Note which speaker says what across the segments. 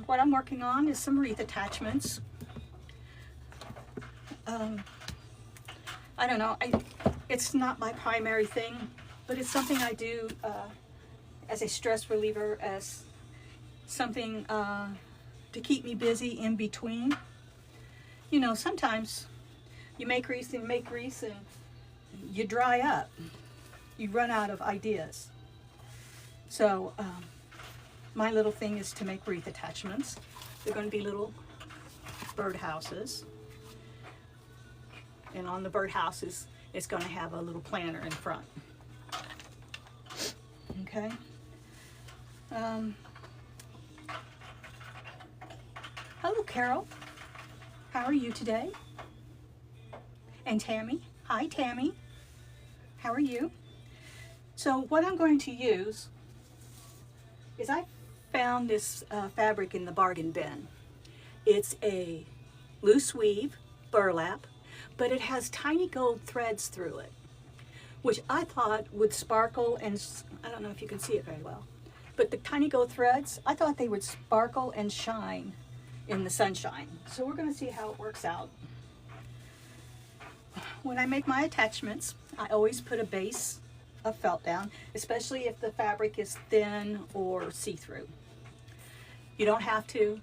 Speaker 1: What I'm working on is some wreath attachments. I don't know, it's not my primary thing, but it's something I do as a stress reliever, as something to keep me busy in between. You know, sometimes you make wreaths and make wreaths and you dry up. You run out of ideas. So my little thing is to make wreath attachments. They're going to be little birdhouses. And on the birdhouses, it's going to have a little planter in front. Okay. Hello, Carol. How are you today? And Tammy. Hi, Tammy. How are you? So what I'm going to use is I found this fabric in the bargain bin. It's a loose weave burlap, but it has tiny gold threads through it, which I thought would sparkle, and I don't know if you can see it very well, but the tiny gold threads, I thought they would sparkle and shine in the sunshine. So we're going to see how it works out. When I make my attachments, I always put a base of felt down, especially if the fabric is thin or see-through. You don't have to.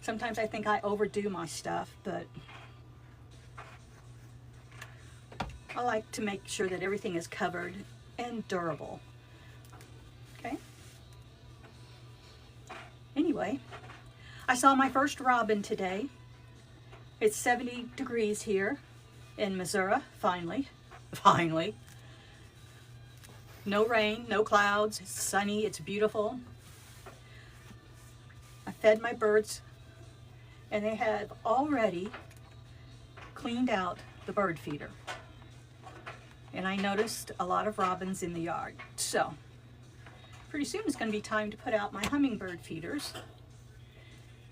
Speaker 1: Sometimes I think I overdo my stuff, but I like to make sure that everything is covered and durable. Okay? Anyway, I saw my first robin today. It's 70 degrees here in Missouri, finally. Finally. No rain, no clouds, it's sunny, it's beautiful. I fed my birds and they have already cleaned out the bird feeder. And I noticed a lot of robins in the yard. So pretty soon it's going to be time to put out my hummingbird feeders.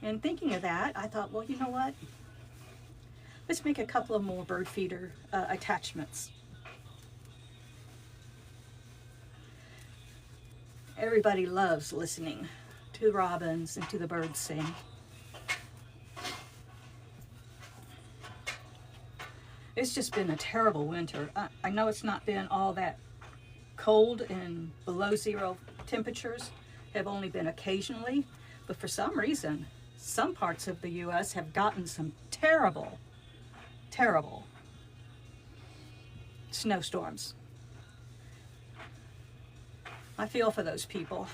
Speaker 1: And thinking of that, I thought, well, you know what? Let's make a couple of more bird feeder attachments. Everybody loves listening to the robins and to the birds sing. It's just been a terrible winter. I know it's not been all that cold, and below zero temperatures have only been occasionally, but for some reason, some parts of the U.S. have gotten some terrible, terrible snowstorms. I feel for those people.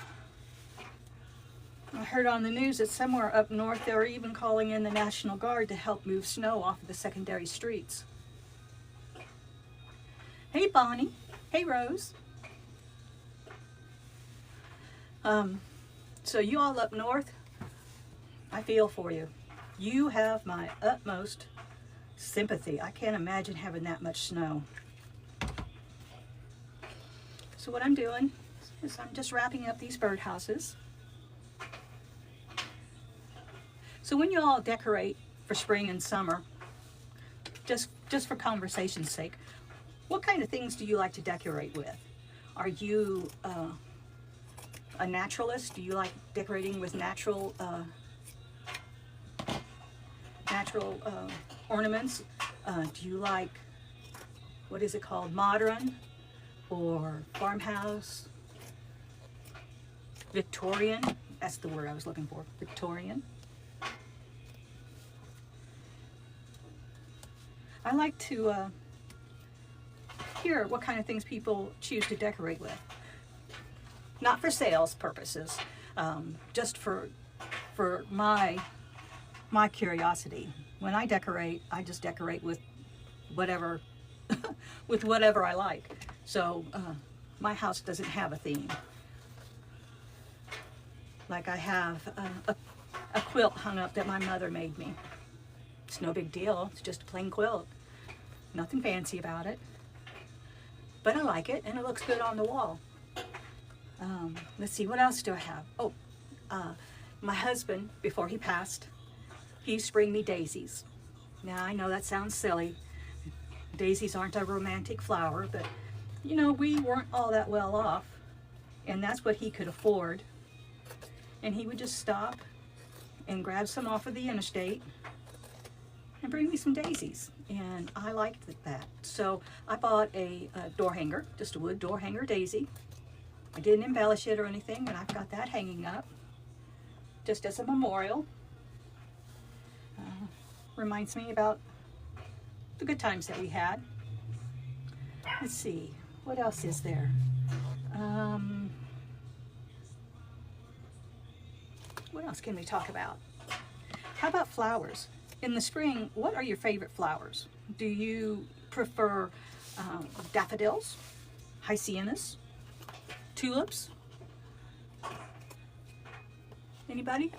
Speaker 1: I heard on the news that somewhere up north they're even calling in the National Guard to help move snow off of the secondary streets. Hey, Bonnie. Hey, Rose. So you all up north, I feel for you. You have my utmost sympathy. I can't imagine having that much snow. So what I'm doing is I'm just wrapping up these birdhouses. So when you all decorate for spring and summer, just for conversation's sake, what kind of things do you like to decorate with? Are you a naturalist? Do you like decorating with natural ornaments? Do you like, what is it called, modern or farmhouse? Victorian? That's the word I was looking for, Victorian. I like to hear what kind of things people choose to decorate with. Not for sales purposes, just for my curiosity. When I decorate, I just decorate with whatever with whatever I like. So my house doesn't have a theme. Like I have a quilt hung up that my mother made me. It's no big deal. It's just a plain quilt. Nothing fancy about it. But I like it, and it looks good on the wall. Let's see, what else do I have? Oh, my husband, before he passed, he used to bring me daisies. Now, I know that sounds silly. Daisies aren't a romantic flower, but, you know, we weren't all that well off, and that's what he could afford. And he would just stop and grab some off of the interstate and bring me some daisies. And I liked that. So I bought a door hanger, just a wood door hanger daisy. I didn't embellish it or anything, but I've got that hanging up just as a memorial. Reminds me about the good times that we had. Let's see, what else is there? What else can we talk about? How about flowers? In the spring, what are your favorite flowers? Do you prefer daffodils, hyacinthus, tulips? Anybody?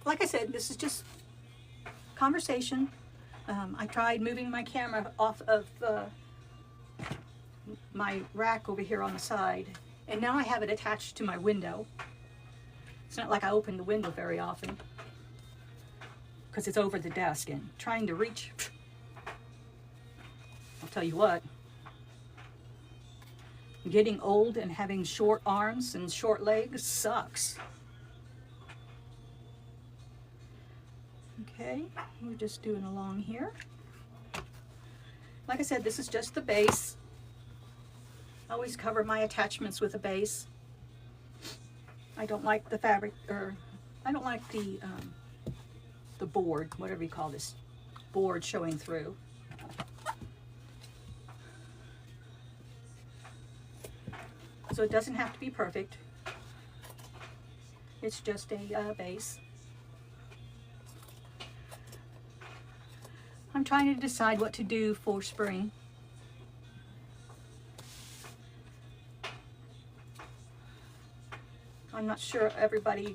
Speaker 1: Like I said, this is just conversation. I tried moving my camera off of my rack over here on the side, and now I have it attached to my window. It's not like I open the window very often because it's over the desk, and trying to reach, I'll tell you what, getting old and having short arms and short legs sucks. Okay, we're just doing along here. Like I said, this is just the base. I always cover my attachments with a base. I don't like the fabric, or I don't like the board, whatever you call this, board showing through. So it doesn't have to be perfect. It's just a base. I'm trying to decide what to do for spring. I'm not sure everybody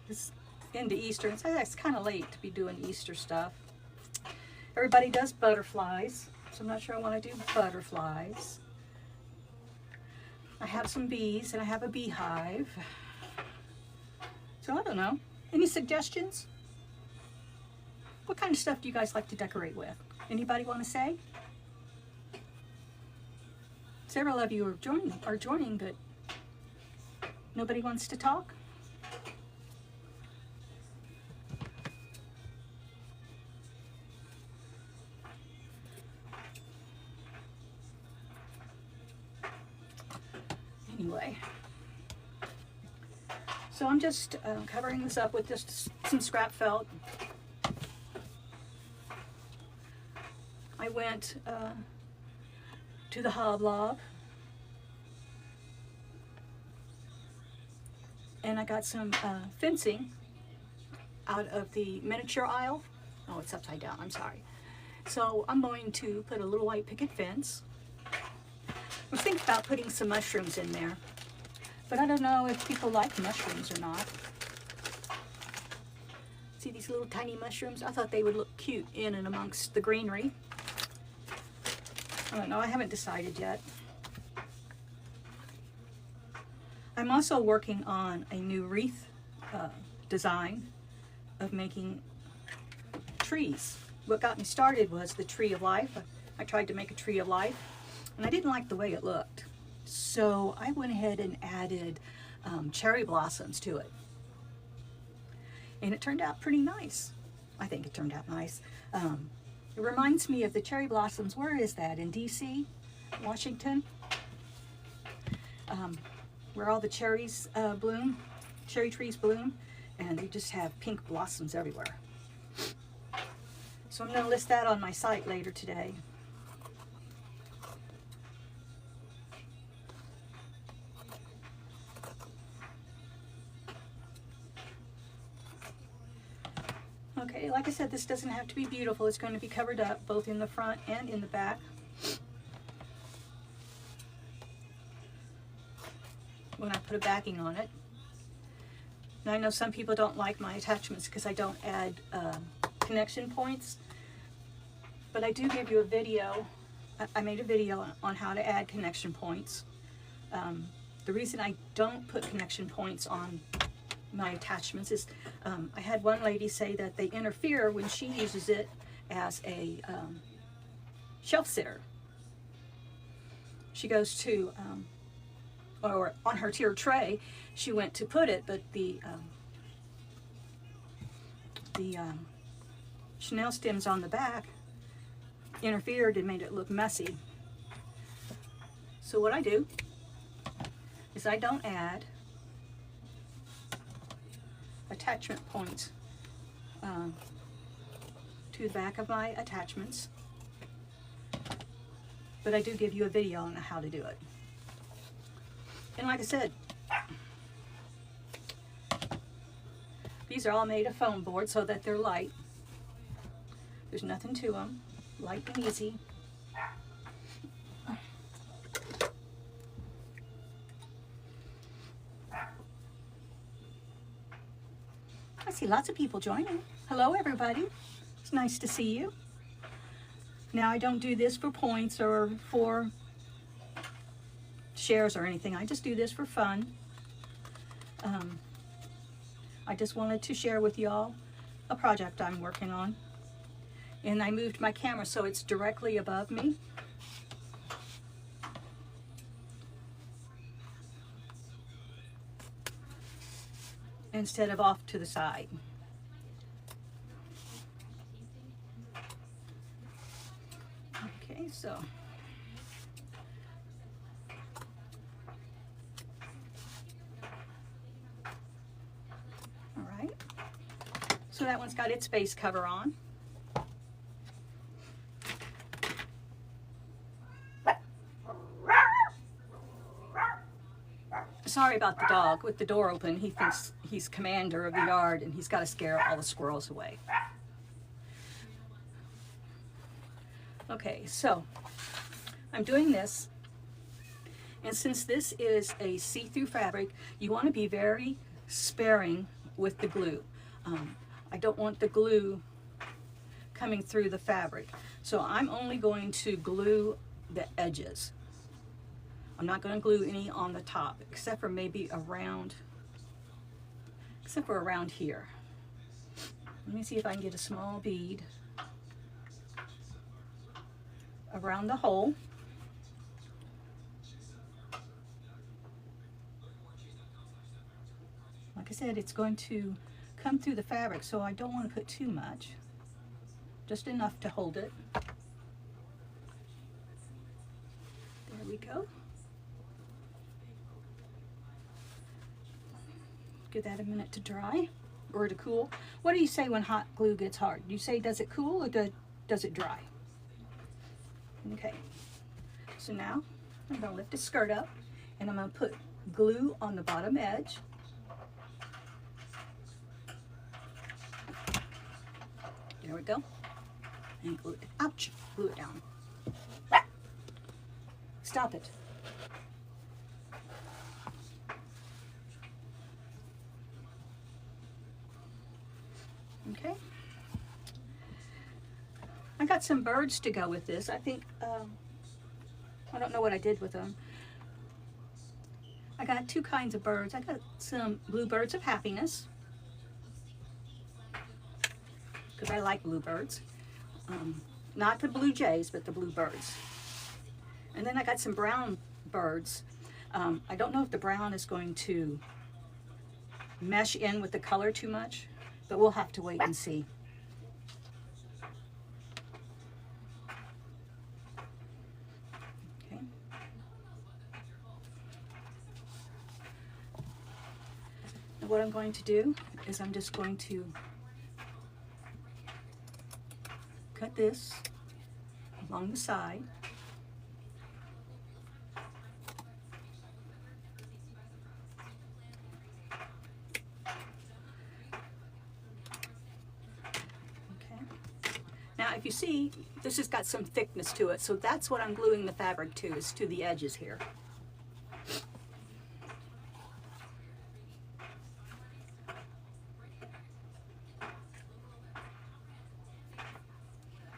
Speaker 1: is into Easter. It's kind of late to be doing Easter stuff. Everybody does butterflies, so I'm not sure I want to do butterflies. I have some bees and I have a beehive. So I don't know. Any suggestions? What kind of stuff do you guys like to decorate with? Anybody want to say? Several of you are joining, but nobody wants to talk? Anyway, so I'm just covering this up with just some scrap felt. I went to the Hoblob and I got some fencing out of the miniature aisle. Oh, it's upside down, I'm sorry. So I'm going to put a little white picket fence. I was thinking about putting some mushrooms in there, but I don't know if people like mushrooms or not. See these little tiny mushrooms? I thought they would look cute in and amongst the greenery. I don't know, I haven't decided yet. I'm also working on a new wreath design of making trees. What got me started was the tree of life. I tried to make a tree of life and I didn't like the way it looked. So I went ahead and added cherry blossoms to it. And it turned out pretty nice. I think it turned out nice. It reminds me of the cherry blossoms. Where is that? In DC, Washington? Where all the cherries bloom, cherry trees bloom, and they just have pink blossoms everywhere. So I'm going to list that on my site later today. Okay, like I said, this doesn't have to be beautiful. It's going to be covered up both in the front and in the back. When I put a backing on it. Now I know some people don't like my attachments because I don't add connection points, but I do give you a video. I made a video on how to add connection points. The reason I don't put connection points on my attachments is I had one lady say that they interfere when she uses it as a shelf sitter. She goes to or on her tier tray, she went to put it, but the the chenille stems on the back interfered and made it look messy. So what I do is I don't add attachment points to the back of my attachments, but I do give you a video on how to do it. And like I said, these are all made of foam board so that they're light. There's nothing to them, light and easy. I see lots of people joining. Hello everybody, it's nice to see you. Now I don't do this for points or for shares or anything. I just do this for fun. I just wanted to share with y'all a project I'm working on. And I moved my camera so it's directly above me. Instead of off to the side. Okay, so all right. So that one's got its base cover on. Sorry about the dog. With the door open, he thinks he's commander of the yard and he's got to scare all the squirrels away. Okay, so I'm doing this, and since this is a see-through fabric, you want to be very sparing with the glue. I don't want the glue coming through the fabric, so I'm only going to glue the edges. I'm not going to glue any on the top, except for maybe around, here. Let me see if I can get a small bead around the hole. Like I said, it's going to come through the fabric, so I don't want to put too much, just enough to hold it. There we go. Give that a minute to dry or to cool. What do you say when hot glue gets hard? Do you say, does it cool or does it dry? Okay, so now I'm going to lift the skirt up and I'm going to put glue on the bottom edge. There we go. And glue it. Ouch! Glue it down. Stop it. Okay. I got some birds to go with this. I think, I don't know what I did with them. I got two kinds of birds. I got some bluebirds of happiness, because I like bluebirds. Not the blue jays, but the bluebirds. And then I got some brown birds. I don't know if the brown is going to mesh in with the color too much, but we'll have to wait and see. Okay. Now what I'm going to do is I'm just going to cut this along the side. Now, if you see, this has got some thickness to it, so that's what I'm gluing the fabric to, is to the edges here.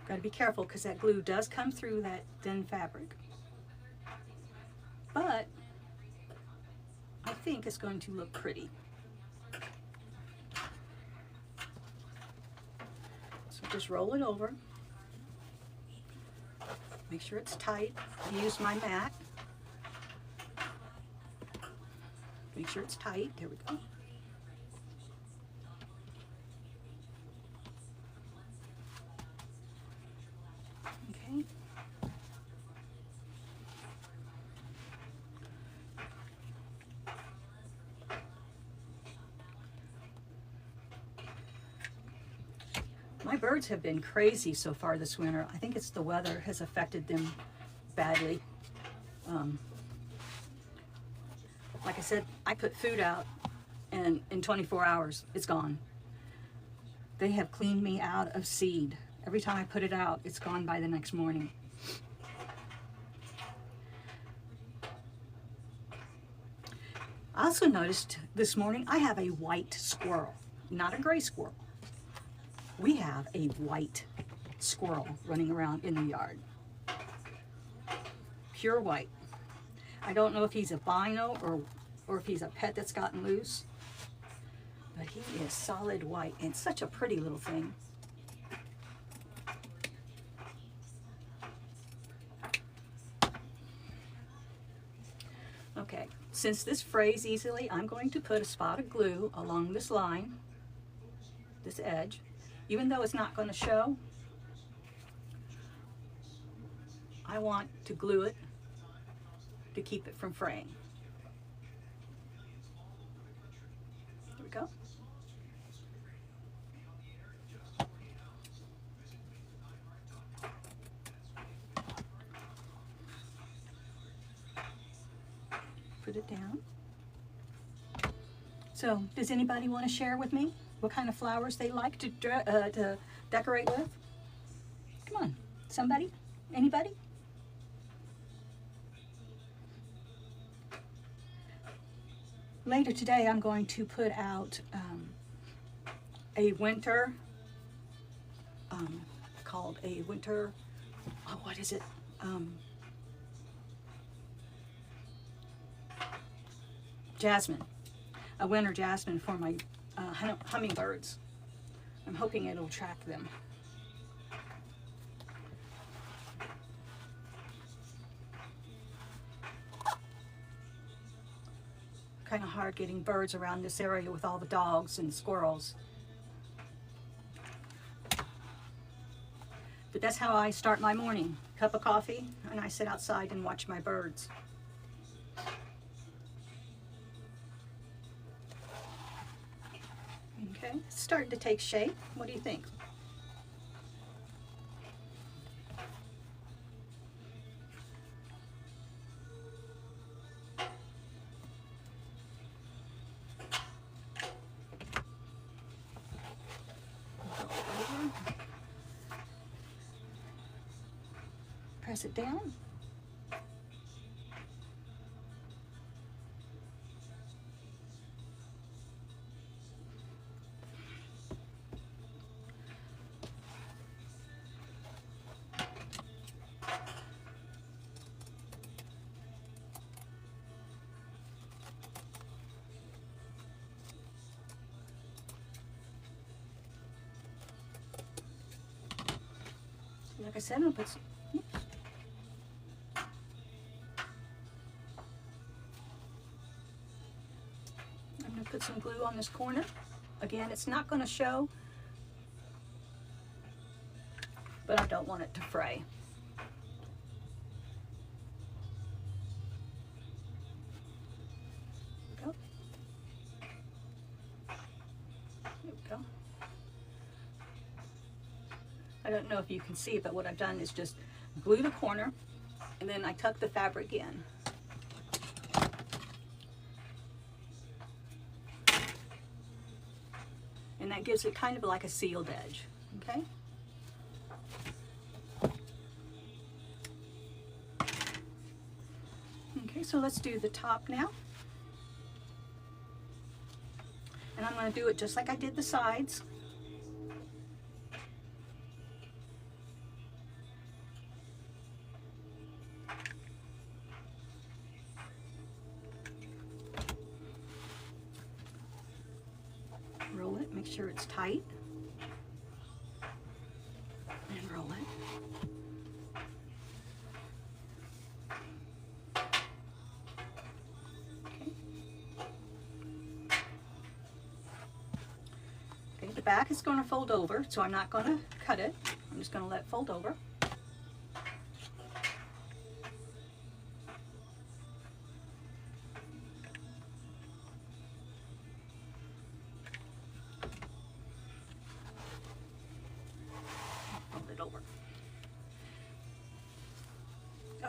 Speaker 1: Got to be careful because that glue does come through that thin fabric. But I think it's going to look pretty. Just roll it over. Make sure it's tight. I use my mat. Make sure it's tight. There we go. My birds have been crazy so far this winter. I think it's the weather has affected them badly. Like I said, I put food out and in 24 hours, it's gone. They have cleaned me out of seed. Every time I put it out, it's gone by the next morning. I also noticed this morning I have a white squirrel, not a gray squirrel. We have a white squirrel running around in the yard. Pure white. I don't know if he's a albino or if he's a pet that's gotten loose, but he is solid white and such a pretty little thing. Okay, since this frays easily, I'm going to put a spot of glue along this line, this edge, even though it's not going to show. I want to glue it to keep it from fraying. There we go. Put it down. So, does anybody want to share with me what kind of flowers they like to decorate with? Come on, somebody? Anybody? Later today, I'm going to put out a winter, called a winter, oh, what is it? Jasmine, a winter jasmine for my hummingbirds. I'm hoping it'll attract them. Kind of hard getting birds around this area with all the dogs and squirrels. But that's how I start my morning. Cup of coffee, and I sit outside and watch my birds. Okay, it's starting to take shape. What do you think? Press it down. Like I said, I'm gonna put some, I'm gonna put some glue on this corner. Again, it's not gonna show, but I don't want it to fray. There we go. There we go. I don't know if you can see it, but what I've done is just glue the corner and then I tuck the fabric in. And that gives it kind of like a sealed edge, okay? Okay, so let's do the top now. And I'm going to do it just like I did the sides. Roll it, make sure it's tight, and roll it. Okay, the back is going to fold over, so I'm not going to cut it. I'm just going to let it fold over.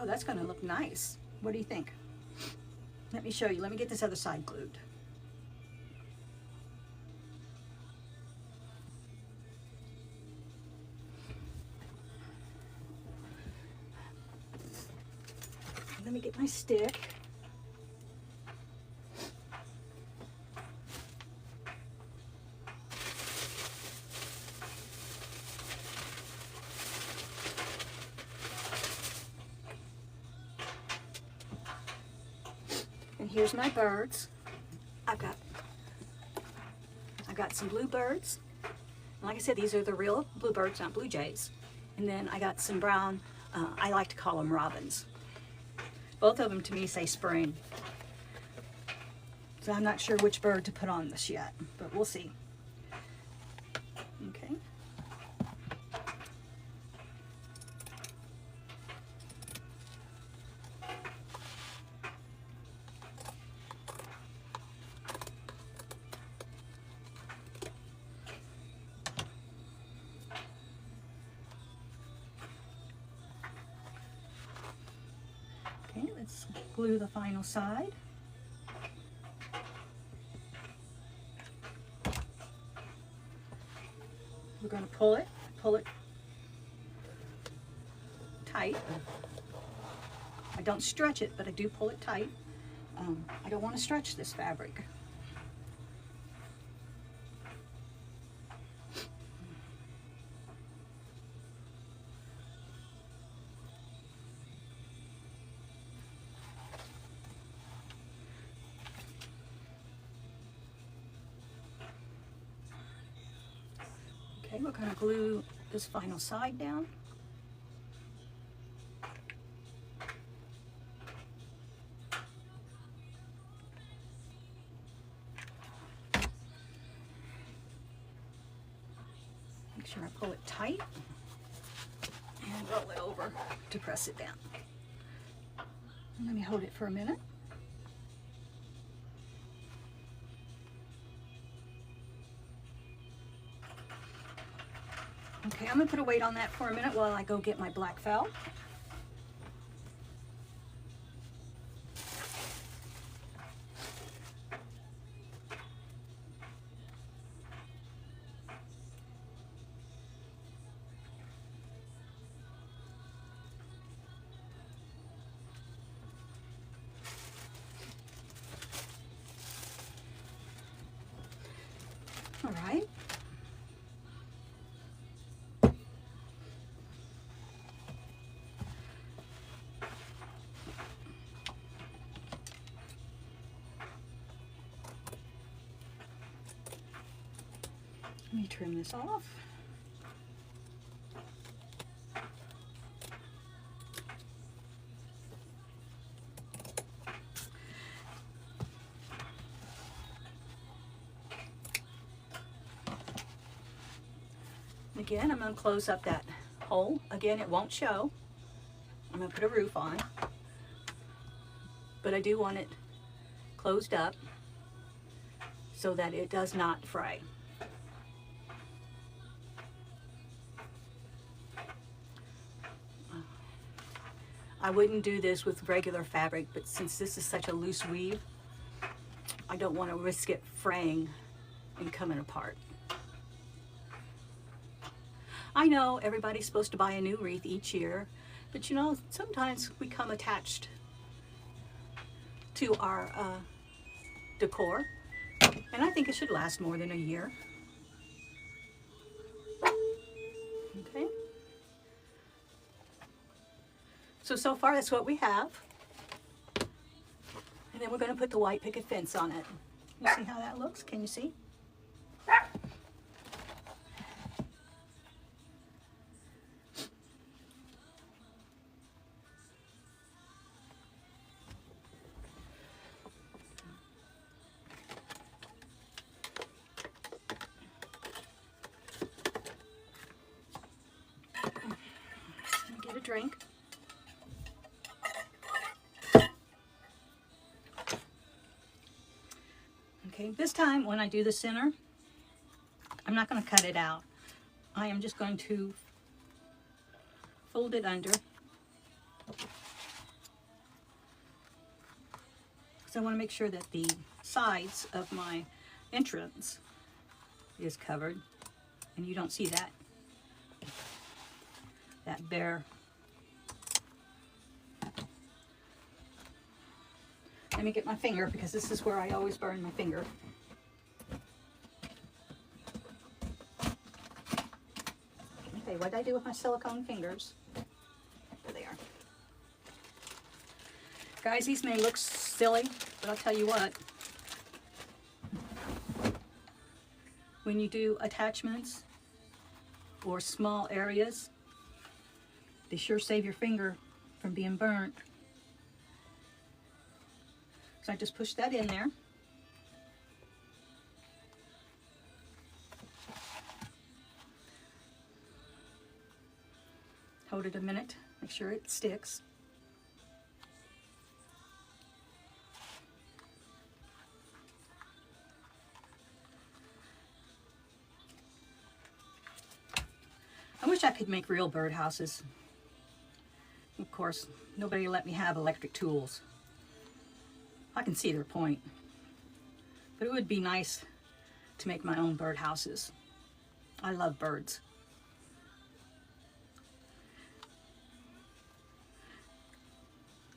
Speaker 1: Oh, that's going to look nice. What do you think? Let me show you. Let me get this other side glued. Let me get my stick. And here's my birds. I've got some bluebirds. Like I said, these are the real bluebirds, not blue jays. And then I got some brown, I like to call them robins. Both of them to me say spring. So I'm not sure which bird to put on this yet, but we'll see. Okay. Okay, let's glue the final side. We're going to pull it tight. I don't stretch it, but I do pull it tight. I don't want to stretch this fabric. Okay, we're going to glue this final side down. Make sure I pull it tight and roll it over to press it down. Let me hold it for a minute. Okay, I'm going to put a weight on that for a minute while I go get my black felt. All right. Let me trim this off. Again, I'm going to close up that hole. Again, it won't show. I'm going to put a roof on, but I do want it closed up so that it does not fray. I wouldn't do this with regular fabric, but since this is such a loose weave, I don't want to risk it fraying and coming apart. I know everybody's supposed to buy a new wreath each year, but you know, sometimes we come attached to our decor, and I think it should last more than a year. Okay. So far that's what we have. And then we're going to put the white picket fence on it. You see how that looks? Can you see? Get a drink. Okay, this time when I do the center, I'm not going to cut it out. I am just going to fold it under because I want to make sure that the sides of my entrance is covered and you don't see that bare. Let me get my finger, because this is where I always burn my finger. Okay, what did I do with my silicone fingers? There they are. Guys, these may look silly, but I'll tell you what. When you do attachments or small areas, they sure save your finger from being burnt. So I just push that in there. Hold it a minute, make sure it sticks. I wish I could make real birdhouses. Of course, nobody let me have electric tools. I can see their point. But it would be nice to make my own birdhouses. I love birds.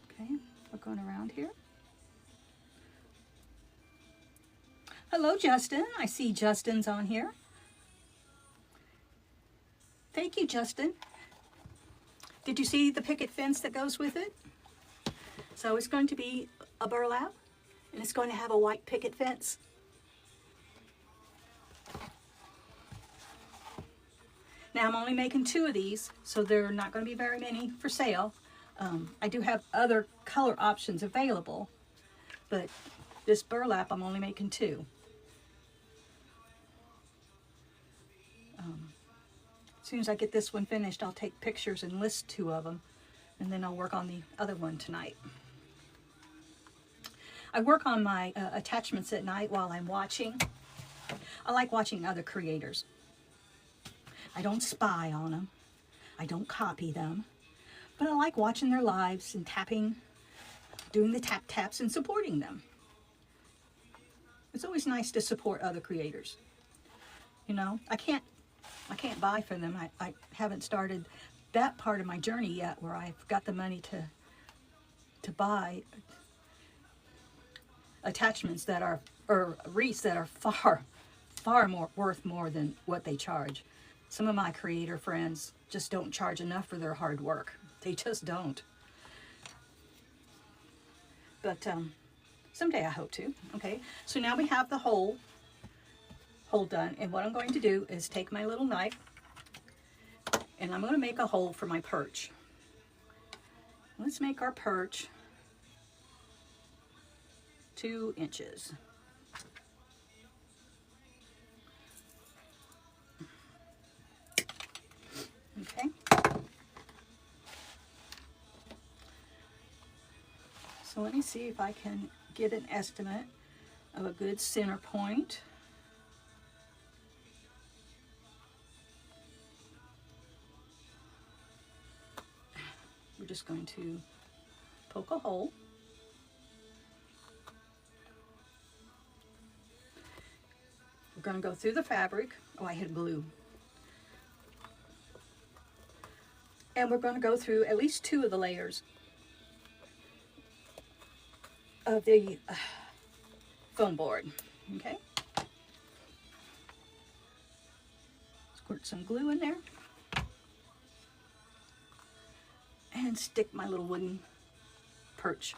Speaker 1: Okay, we're going around here. Hello, Justin. I see Justin's on here. Thank you, Justin. Did you see the picket fence that goes with it? So it's going to be a burlap, and it's going to have a white picket fence. Now I'm only making 2 of these, so there are not going to be very many for sale. I do have other color options available, but this burlap I'm only making 2. As soon as I get this one finished, I'll take pictures and list 2 of them, and then I'll work on the other one tonight. I work on my attachments at night while I'm watching. I like watching other creators. I don't spy on them. I don't copy them. But I like watching their lives and tapping, doing the tap taps and supporting them. It's always nice to support other creators. You know, I can't buy from them. I haven't started that part of my journey yet where I've got the money to buy attachments that are, or wreaths that are far more worth more than what they charge. Some of my creator friends just don't charge enough for their hard work. They just don't. But someday I hope to. Okay, so now we have the hole done, and what I'm going to do is take my little knife and I'm going to make a hole for my perch. Let's make our perch 2 inches. Okay. So let me see if I can get an estimate of a good center point. We're just going to poke a hole. We're going to go through the fabric. Oh, I hit glue. And we're going to go through at least 2 of the layers of the foam board. Okay. Squirt some glue in there. And stick my little wooden perch.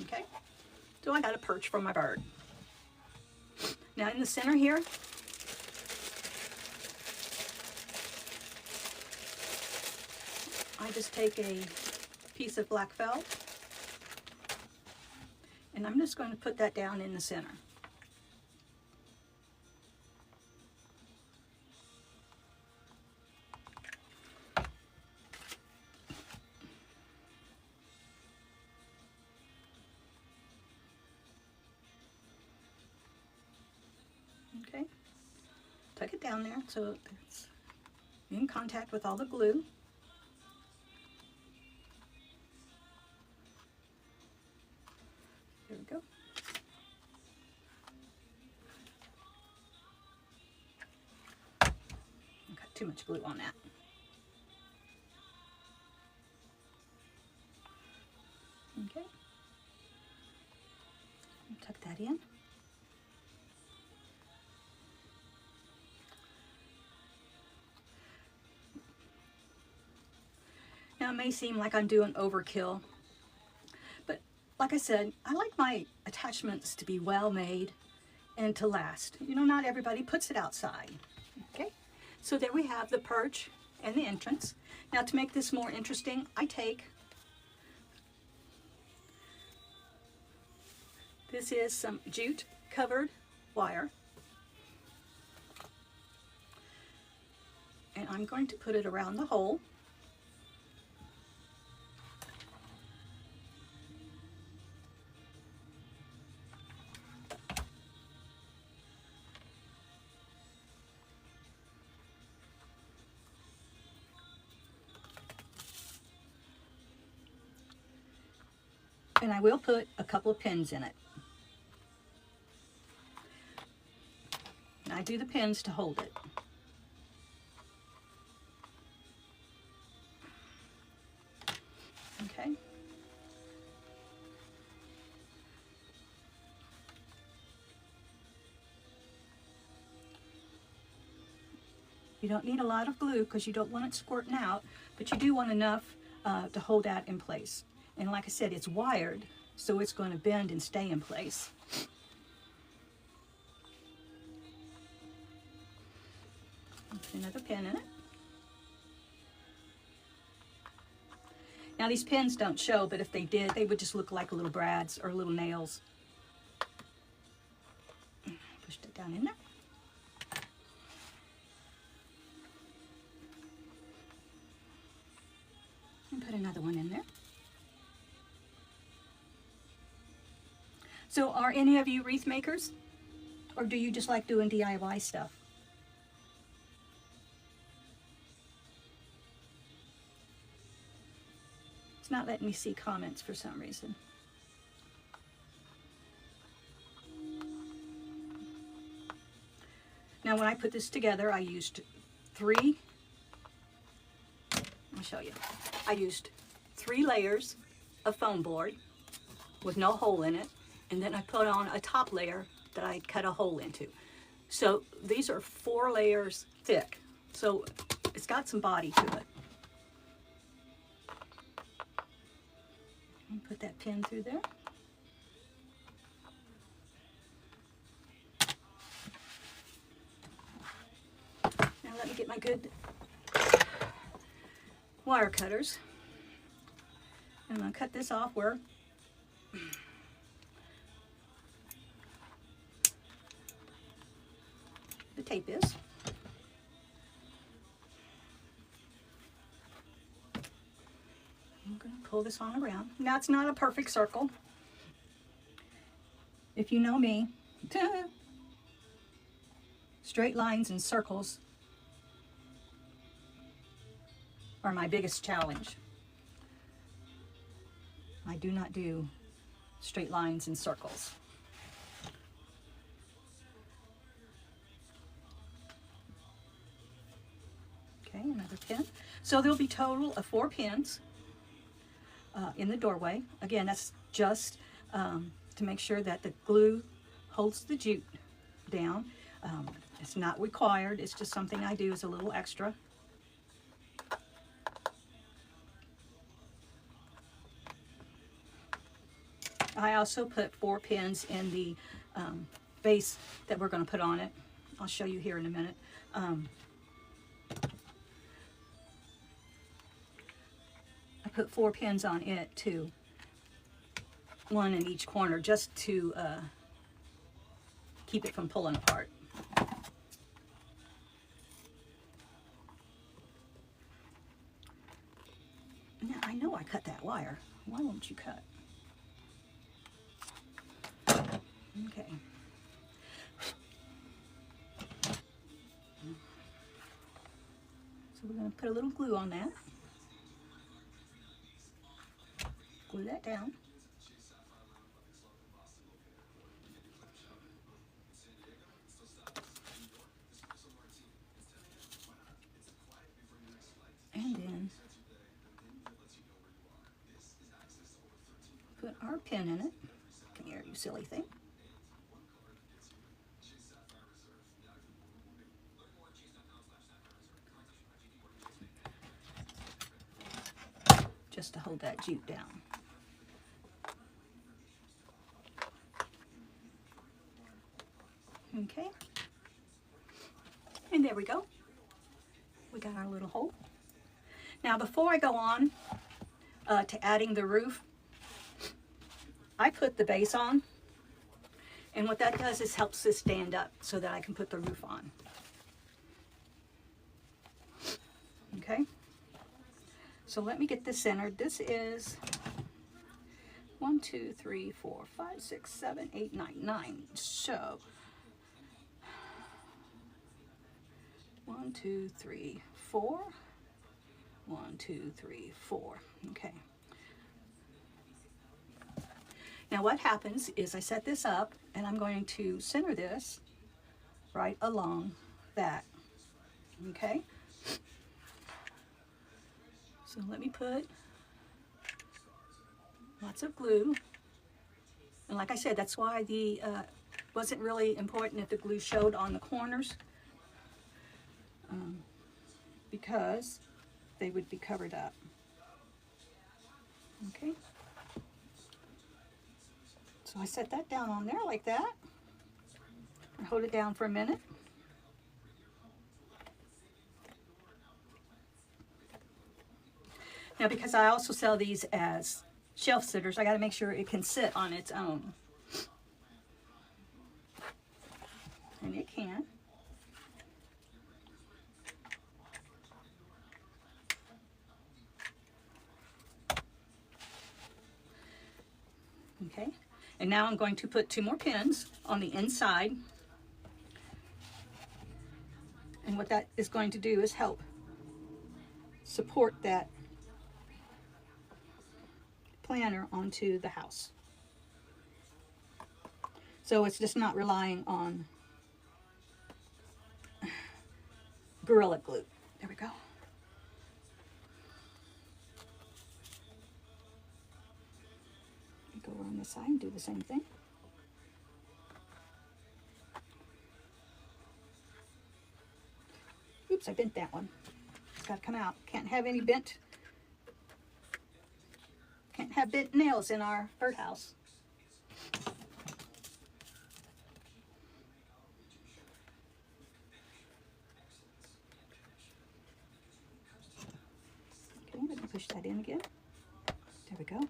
Speaker 1: Okay. So I got a perch for my bird. Now in the center here, I just take a piece of black felt and I'm just going to put that down in the center. Okay, tuck it down there so it's in contact with all the glue. There we go. too much glue on that. Okay. Tuck that in. Now it may seem like I'm doing overkill, but like I said, I like my attachments to be well made and to last. You know, not everybody puts it outside. Okay, so there we have the perch and the entrance. Now to make this more interesting, I take, this is some jute covered wire, and I'm going to put it around the hole. And I will put a couple of pins in it. And I do the pins to hold it. Okay. You don't need a lot of glue because you don't want it squirting out, but you do want enough to hold that in place. And like I said, it's wired, so it's going to bend and stay in place. Put another pin in it. Now these pins don't show, but if they did, they would just look like little brads or little nails. Push it down in there. And put another one in there. So are any of you wreath makers? Or do you just like doing DIY stuff? It's not letting me see comments for some reason. Now when I put this together, I used I'll show you. I used 3 layers of foam board with no hole in it. And then I put on a top layer that I cut a hole into. So these are 4 layers thick. So it's got some body to it. And put that pin through there. Now let me get my good wire cutters. And I'm going to cut this off where the tape is. I'm going to pull this on around. Now it's not a perfect circle. If you know me, straight lines and circles are my biggest challenge. I do not do straight lines and circles. Okay, another pin. So there'll be total of 4 pins in the doorway. Again, that's just to make sure that the glue holds the jute down. It's not required, it's just something I do as a little extra. I also put 4 pins in the base that we're going to put on it. I'll show you here in a minute. I put 4 pins on it too, 1 in each corner, just to keep it from pulling apart. Now I know I cut that wire. Why won't you cut? Okay. So we're going to put a little glue on that. Glue that down. pin in it. Come here, you silly thing. Just to hold that jute down. Okay. And there we go. We got our little hole. Now before I go on to adding the roof, I put the base on, and what that does is helps this stand up so that I can put the roof on. Okay, so let me get this centered. This is 1, 2, 3, 4, 5, 6, 7, 8, 9, 9. So 1, 2, 3, 4. 1, 2, 3, 4. Okay. Now what happens is I set this up and I'm going to center this right along that. Okay. So let me put lots of glue. And like I said, that's why the wasn't really important if the glue showed on the corners, because they would be covered up. Okay. So I set that down on there like that. I hold it down for a minute. Now, because I also sell these as shelf sitters, I got to make sure it can sit on its own. And it can. Okay, and now I'm going to put 2 more pins on the inside. And what that is going to do is help support that planter onto the house. So it's just not relying on Gorilla Glue. There we go. Go around this side and do the same thing. Oops, I bent that one. It's got to come out. Can't have any bent. Can't have bent nails in our birdhouse. Okay, let me push that in again. There we go.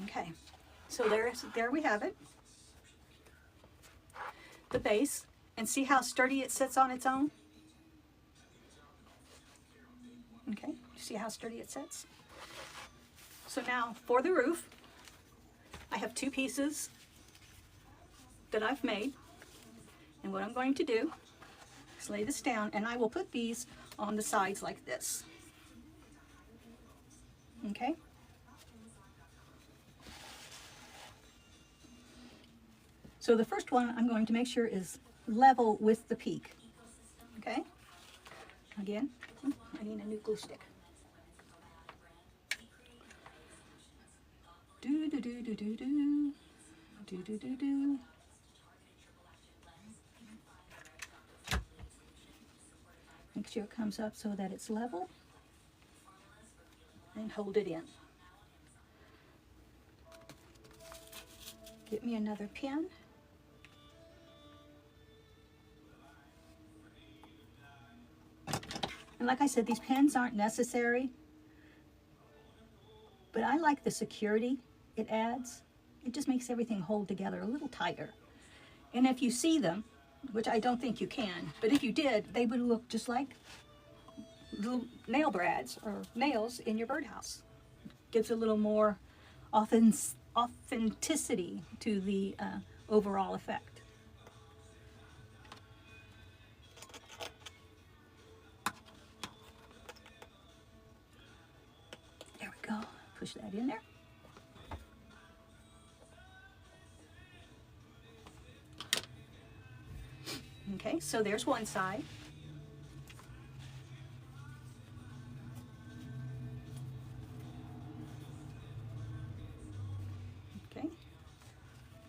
Speaker 1: Okay, so there we have it. The base, and see how sturdy it sits on its own? Okay, see how sturdy it sits? So now for the roof, I have 2 pieces that I've made. And what I'm going to do is lay this down, and I will put these on the sides like this. Okay? So the first one I'm going to make sure is level with the peak. Okay? Again, I need a new glue stick. Do do do do do do do do do do. Make sure it comes up so that it's level, and hold it in. Get me another pin. And like I said, these pins aren't necessary, but I like the security it adds. It just makes everything hold together a little tighter. And if you see them, which I don't think you can, but if you did, they would look just like little nail brads or nails in your birdhouse. Gives a little more authenticity to the overall effect. There we go. Push that in there. Okay, so there's one side.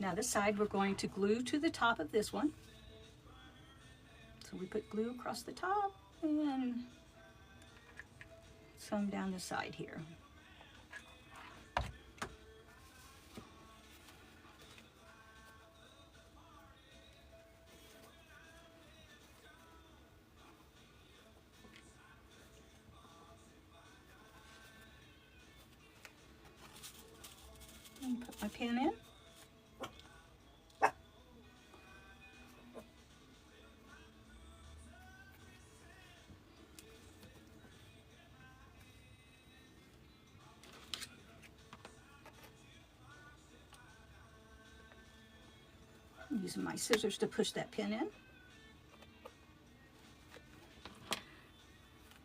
Speaker 1: Now this side we're going to glue to the top of this one. So we put glue across the top and some down the side here. And put my pin in. I'm using my scissors to push that pin in.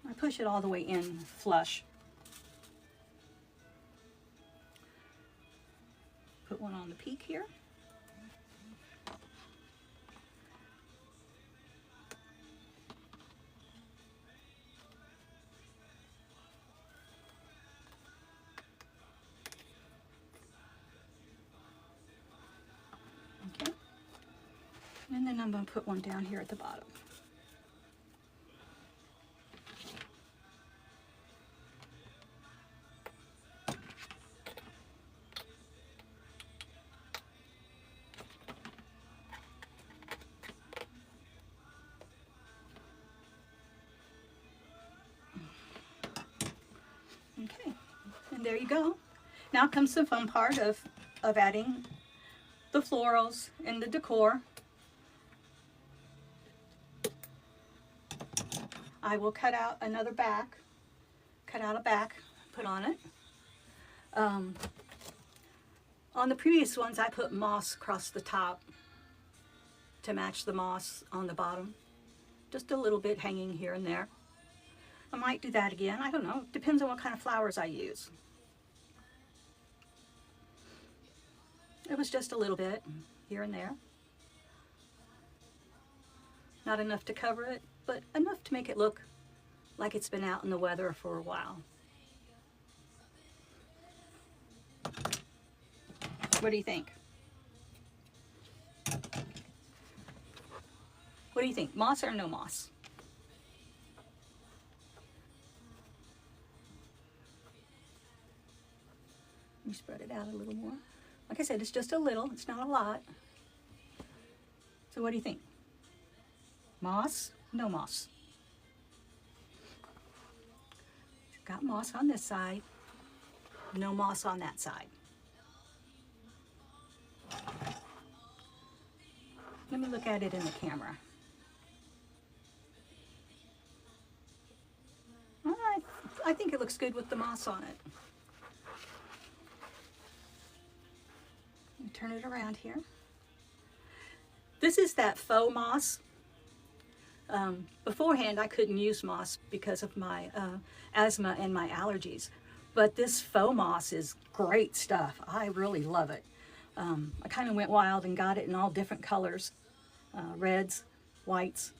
Speaker 1: I push it all the way in flush. Put one on the peak here. Okay. And then I'm going to put one down here at the bottom. Okay, and there you go. Now comes the fun part of adding the florals and the decor. I will cut out another back, cut out a back, put on it. On the previous ones I put moss across the top to match the moss on the bottom. Just a little bit hanging here and there. I might do that again, I don't know, depends on what kind of flowers I use. It was just a little bit here and there. Not enough to cover it, but enough to make it look like it's been out in the weather for a while. What do you think? What do you think? Moss or no moss? Let me spread it out a little more. Like I said, it's just a little, it's not a lot. So what do you think? Moss? No moss? Got moss on this side, no moss on that side. Let me look at it in the camera. I think it looks good with the moss on it. Turn it around here. This is that faux moss. Beforehand I couldn't use moss because of my asthma and my allergies, but this faux moss is great stuff. I really love it. I kind of went wild and got it in all different colors, reds, whites.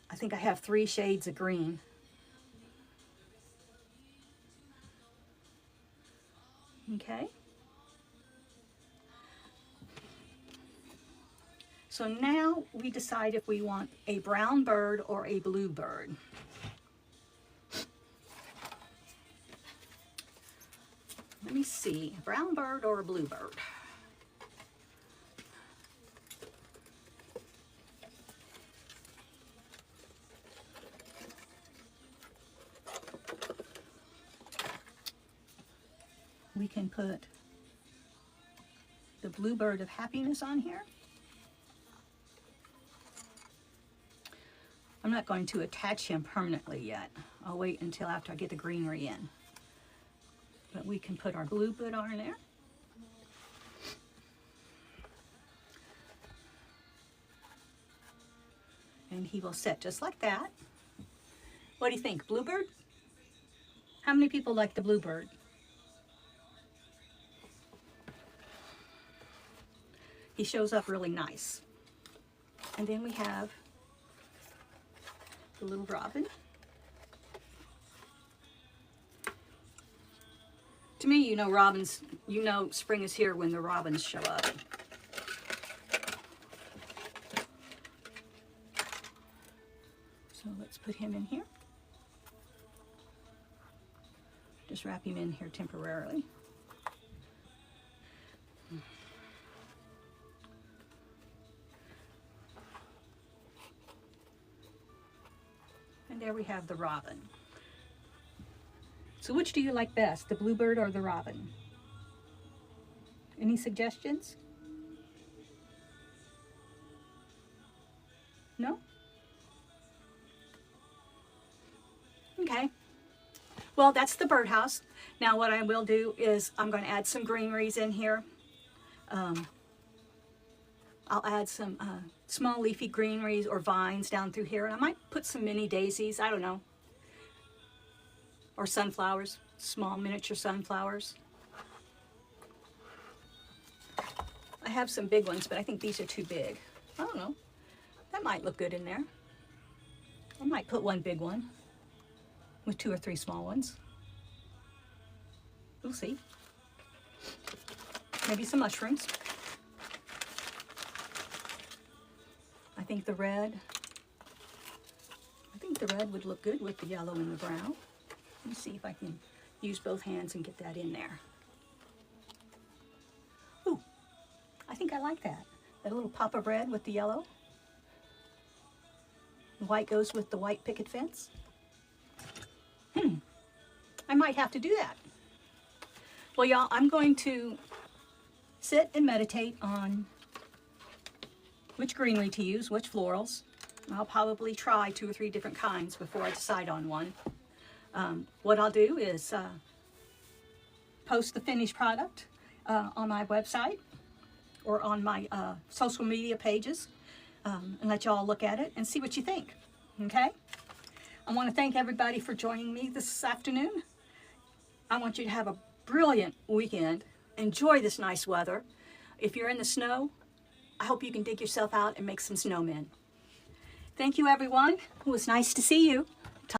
Speaker 1: I think I have 3 shades of green. Okay. So now we decide if we want a brown bird or a blue bird. Let me see, a brown bird or a blue bird? We can put the blue bird of happiness on here. I'm not going to attach him permanently yet. I'll wait until after I get the greenery in. But we can put our blue bird on there. And he will sit just like that. What do you think, bluebird? How many people like the bluebird? He shows up really nice. And then we have the little robin. To me, you know, robins, you know spring is here when the robins show up. So let's put him in here. Just wrap him in here temporarily. And there we have the robin. So which do you like best, the bluebird or the robin? Any suggestions? No? Okay. Well, that's the birdhouse. Now what I will do is I'm going to add some greeneries in here. I'll add some small leafy greeneries or vines down through here. And I might put some mini daisies, I don't know. Or sunflowers, small miniature sunflowers. I have some big ones, but I think these are too big. I don't know. That might look good in there. I might put one big one with 2 or 3 small ones. We'll see. Maybe some mushrooms. I think the red would look good with the yellow and the brown. Let me see if I can use both hands and get that in there. Ooh, I think I like that. That little pop of red with the yellow. The white goes with the white picket fence. I might have to do that. Well, y'all, I'm going to sit and meditate on which greenery to use, which florals. I'll probably try 2 or 3 different kinds before I decide on one. What I'll do is post the finished product on my website or on my social media pages and let y'all look at it and see what you think, okay? I want to thank everybody for joining me this afternoon. I want you to have a brilliant weekend. Enjoy this nice weather. If you're in the snow, I hope you can dig yourself out and make some snowmen. Thank you, everyone. It was nice to see you.